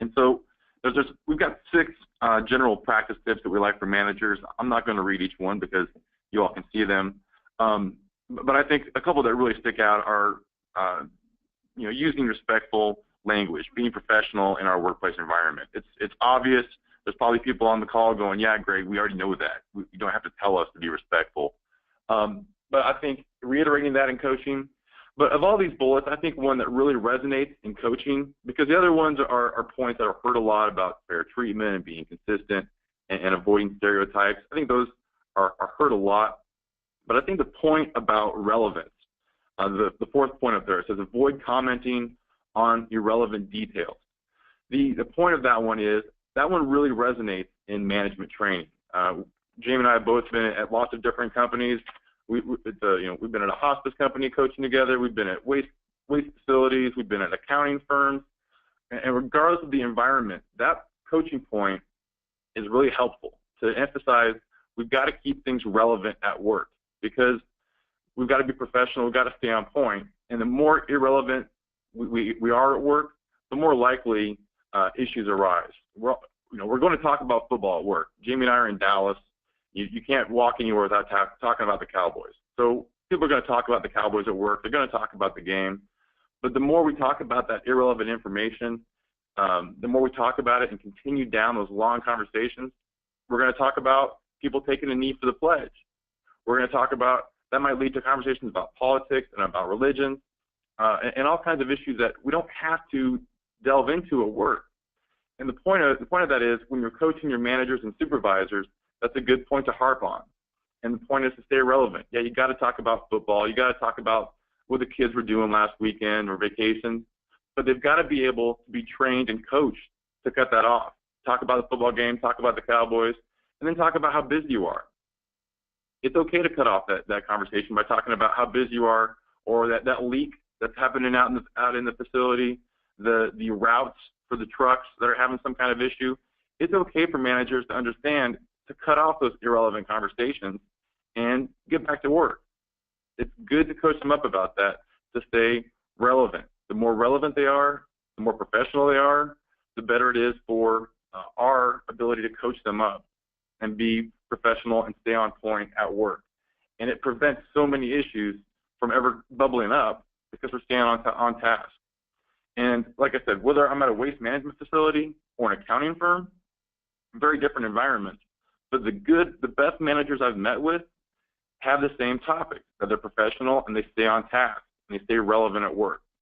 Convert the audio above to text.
And so we've got 6 general practice tips that we like for managers. I'm not going to read each one because you all can see them. But I think a couple that really stick out are, using respectful language, being professional in our workplace environment. It's obvious. There's probably people on the call going, yeah, Greg, we already know that. You don't have to tell us to be respectful. But I think reiterating that in coaching. But of all these bullets, I think one that really resonates in coaching, because the other ones are points that are heard a lot about fair treatment and being consistent and avoiding stereotypes. I think those are heard a lot. But I think the point about relevance, the 4th point up there, it says avoid commenting on irrelevant details. The point of that one is that one really resonates in management training. Jamie and I have both been at lots of different companies. We've been at a hospice company coaching together. We've been at waste facilities. We've been at accounting firms. And regardless of the environment, that coaching point is really helpful to emphasize we've got to keep things relevant at work because we've got to be professional. We've got to stay on point. And the more irrelevant we are at work, the more likely issues arise. We're going to talk about football at work. Jamie and I are in Dallas. You can't walk anywhere without talking about the Cowboys. So people are going to talk about the Cowboys at work. They're going to talk about the game. But the more we talk about that irrelevant information, the more we talk about it and continue down those long conversations, we're going to talk about people taking a knee for the pledge. We're going to talk about that might lead to conversations about politics and about religion and all kinds of issues that we don't have to delve into at work. And the point of that is when you're coaching your managers and supervisors, that's a good point to harp on. And the point is to stay relevant. Yeah, you got to talk about football. You got to talk about what the kids were doing last weekend or vacations. But they've got to be able to be trained and coached to cut that off. Talk about the football game, talk about the Cowboys, and then talk about how busy you are. It's okay to cut off that conversation by talking about how busy you are or that leak that's happening out in the facility, the routes for the trucks that are having some kind of issue. It's okay for managers to understand to cut off those irrelevant conversations and get back to work. It's good to coach them up about that to stay relevant. The more relevant they are, the more professional they are, the better it is for our ability to coach them up and be professional and stay on point at work. And it prevents so many issues from ever bubbling up because we're staying on task. And like I said, whether I'm at a waste management facility or an accounting firm, very different environments. But the best managers I've met with have the same topic, that they're professional and they stay on task and they stay relevant at work.